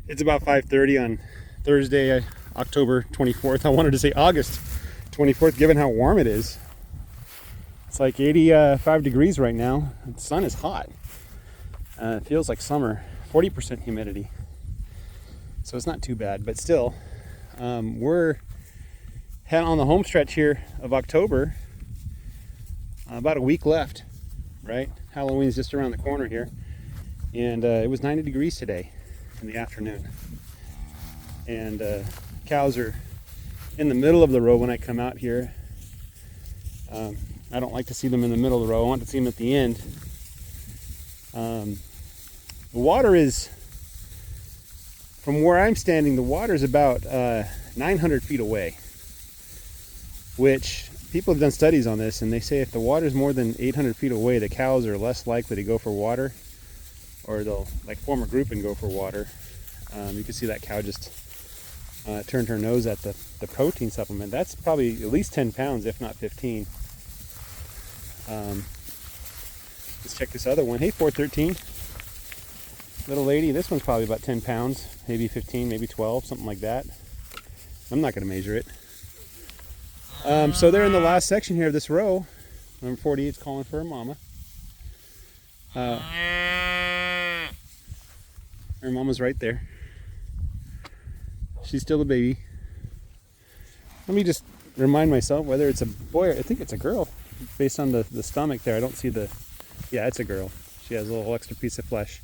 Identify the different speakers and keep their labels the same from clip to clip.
Speaker 1: It's about 5:30 on Thursday, October 24th. I wanted to say August 24th, given how warm it is. It's like 85 degrees right now. The sun is hot. It feels like summer. 40% humidity. So it's not too bad, but still, we're heading on the home stretch here of October. About a week left, right? Halloween's just around the corner here. And it was 90 degrees today in the afternoon. And cows are in the middle of the row when I come out here. I don't like to see them in the middle of the row. I want to see them at the end. The water is, from where I'm standing, the water is about 900 feet away, which people have done studies on this, and they say if the water is more than 800 feet away, the cows are less likely to go for water, or they'll like form a group and go for water. You can see that cow just turned her nose at the protein supplement. That's probably at least 10 pounds, if not 15. Let's check this other one. Hey, 413. Little lady, this one's probably about 10 pounds, maybe 15, maybe 12, something like that. I'm not going to measure it. So they're in the last section here of this row. Number 48 is calling for her mama. Her mama's right there. She's still a baby. Let me just remind myself whether it's a boy or I think it's a girl based on the stomach there. I don't see the... Yeah, it's a girl. She has a little extra piece of flesh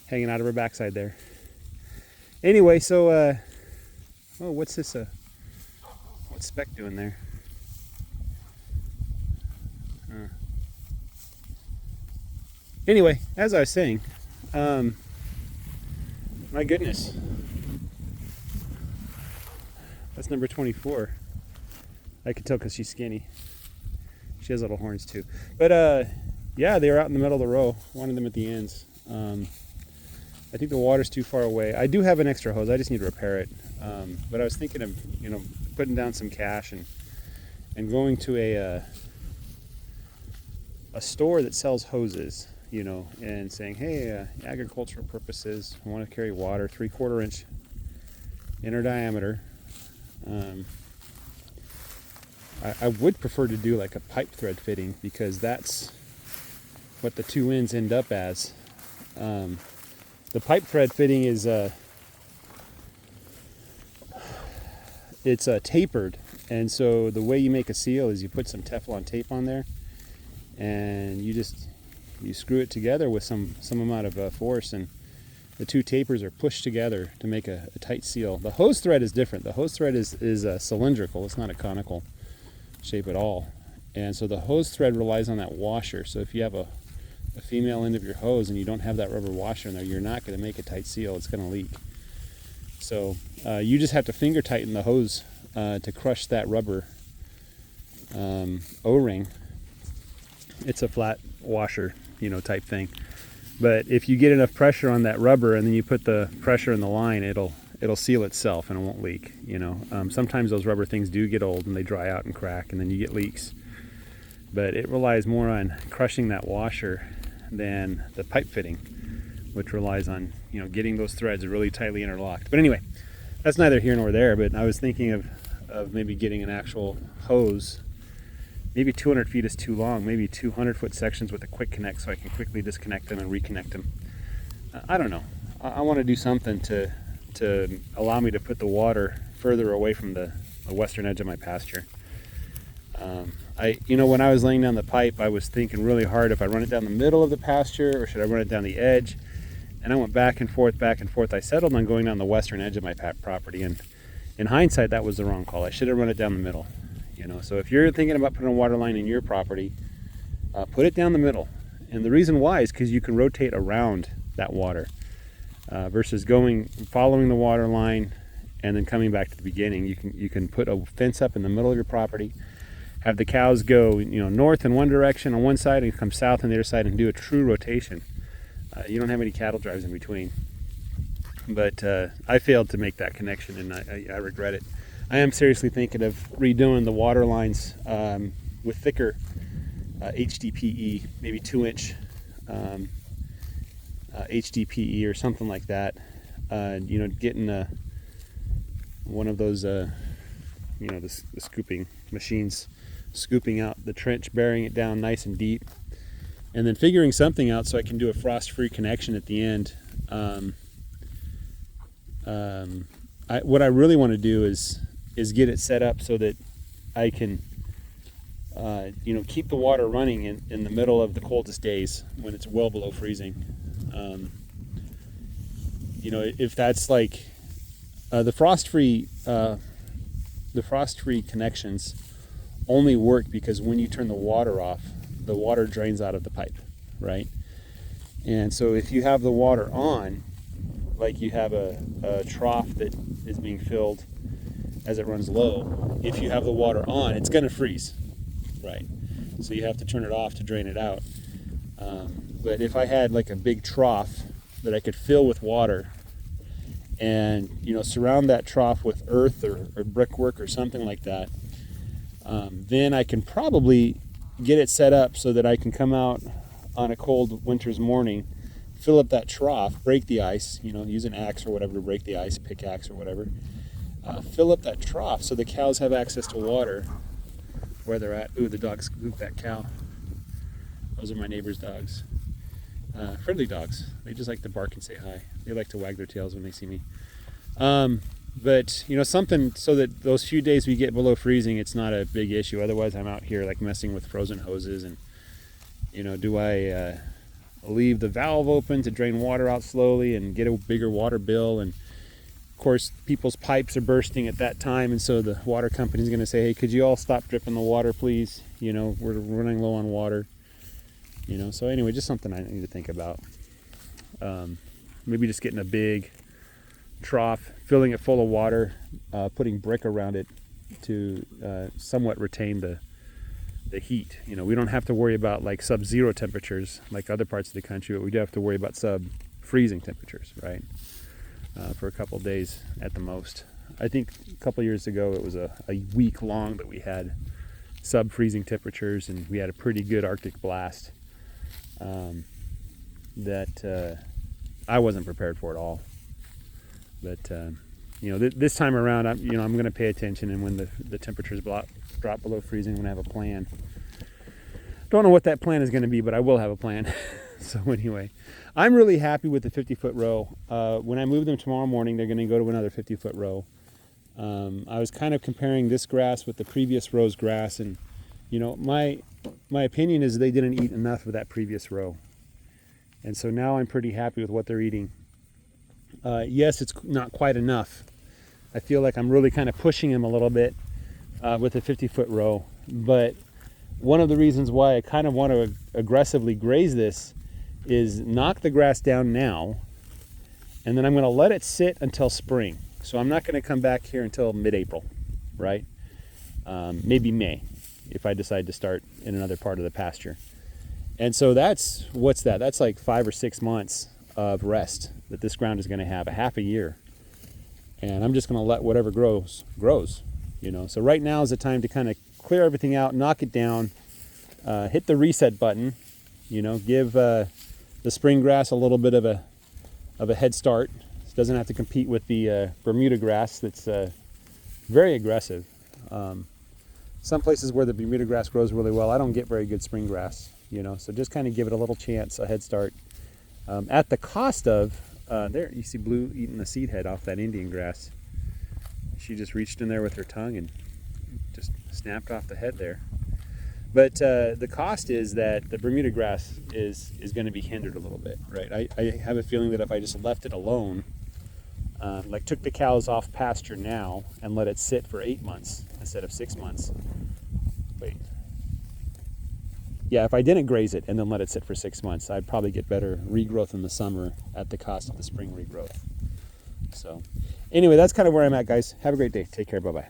Speaker 1: hanging out of her backside there. Anyway, so... oh, what's this? What's Speck doing there? Anyway, as I was saying, my goodness. That's number 24. I could tell because she's skinny. She has little horns too. But yeah, they were out in the middle of the row. One of them at the ends. I think the water's too far away. I do have an extra hose. I just need to repair it. But I was thinking of, putting down some cash and going to a store that sells hoses, and saying, hey, agricultural purposes, I want to carry water, 3/4 inch inner diameter. I would prefer to do like a pipe thread fitting because that's what the two ends end up as. The pipe thread fitting is it's tapered, and so the way you make a seal is you put some Teflon tape on there, and you screw it together with some amount of force, and the two tapers are pushed together to make a tight seal. The hose thread is different. The hose thread is cylindrical. It's not a conical shape at all. And so the hose thread relies on that washer. So if you have a female end of your hose and you don't have that rubber washer in there, you're not going to make a tight seal. It's going to leak. So you just have to finger tighten the hose to crush that rubber O-ring. It's a flat washer, type thing. But if you get enough pressure on that rubber and then you put the pressure in the line, it'll seal itself and it won't leak. Sometimes those rubber things do get old and they dry out and crack, and then you get leaks. But it relies more on crushing that washer than the pipe fitting, which relies on getting those threads really tightly interlocked. But anyway, that's neither here nor there. But I was thinking of maybe getting an actual hose. Maybe 200 feet is too long. Maybe 200-foot sections with a quick connect, so I can quickly disconnect them and reconnect them. I don't know. I want to do something to allow me to put the water further away from the western edge of my pasture. When I was laying down the pipe, I was thinking really hard if I run it down the middle of the pasture or should I run it down the edge. And I went back and forth, back and forth. I settled on going down the western edge of my property, and in hindsight, that was the wrong call. I should have run it down the middle. So if you're thinking about putting a water line in your property, put it down the middle. And the reason why is because you can rotate around that water versus following the water line and then coming back to the beginning. You can put a fence up in the middle of your property, have the cows go north in one direction on one side and come south on the other side and do a true rotation. You don't have any cattle drives in between. But I failed to make that connection, and I regret it. I am seriously thinking of redoing the water lines with thicker HDPE, maybe 2-inch HDPE or something like that. you know, getting one of those, you know, the scooping machines, scooping out the trench, burying it down nice and deep, and then figuring something out so I can do a frost-free connection at the end. What I really want to do is get it set up so that I can, you know, keep the water running in the middle of the coldest days when it's well below freezing. You know, if that's like the frost-free connections only work because when you turn the water off, the water drains out of the pipe, right? And so if you have the water on, like you have a trough that is being filled as it runs low, if you have the water on, it's going to freeze, right? So you have to turn it off to drain it out. But if I had like a big trough that I could fill with water and, you know, surround that trough with earth or brickwork or something like that, then I can probably get it set up so that I can come out on a cold winter's morning, fill up that trough, break the ice, you know, use an axe or whatever to break the ice, pickaxe or whatever, fill up that trough so the cows have access to water where they're at. Ooh, the dog scooped that cow. Those are my neighbor's dogs. Friendly dogs. They just like to bark and say hi. They like to wag their tails when they see me. But, you know, something so that those few days we get below freezing, it's not a big issue. Otherwise, I'm out here like messing with frozen hoses and, you know, do I leave the valve open to drain water out slowly and get a bigger water bill? And of course, people's pipes are bursting at that time, and so the water company's going to say, hey, could you all stop dripping the water, please? You know, we're running low on water. You know, so anyway, just something I need to think about. Maybe just getting a big trough, filling it full of water, putting brick around it to somewhat retain the heat. You know, we don't have to worry about like sub-zero temperatures like other parts of the country, but we do have to worry about sub-freezing temperatures, right? For a couple of days at the most. I think a couple of years ago it was a week long that we had sub-freezing temperatures, and we had a pretty good Arctic blast that I wasn't prepared for at all. But you know, this time around, I'm going to pay attention, and when the temperatures drop below freezing, I'm going to have a plan. Don't know what that plan is going to be, but I will have a plan. So anyway, I'm really happy with the 50-foot row. When I move them tomorrow morning, they're going to go to another 50-foot row. I was kind of comparing this grass with the previous row's grass, and you know, my opinion is they didn't eat enough of that previous row. And so now I'm pretty happy with what they're eating. Yes, it's not quite enough. I feel like I'm really kind of pushing them a little bit with the 50-foot row. But one of the reasons why I kind of want to aggressively graze this is knock the grass down now, and then I'm going to let it sit until spring. So I'm not going to come back here until mid-April, right? Maybe May, if I decide to start in another part of the pasture. And so that's like 5 or 6 months of rest that this ground is going to have, a half a year. And I'm just going to let whatever grows, you know. So right now is the time to kind of clear everything out, knock it down, hit the reset button, you know, give the spring grass a little bit of a head start. It doesn't have to compete with the Bermuda grass that's very aggressive. Some places where the Bermuda grass grows really well, I don't get very good spring grass, you know, so just kind of give it a little chance, a head start. At the cost of, there you see Blue eating the seed head off that Indian grass. She just reached in there with her tongue and just snapped off the head there. But the cost is that the Bermuda grass is going to be hindered a little bit, right? I have a feeling that if I just left it alone, like took the cows off pasture now and let it sit for 8 months instead of 6 months. Wait. Yeah, if I didn't graze it and then let it sit for 6 months, I'd probably get better regrowth in the summer at the cost of the spring regrowth. So anyway, that's kind of where I'm at, guys. Have a great day. Take care. Bye-bye.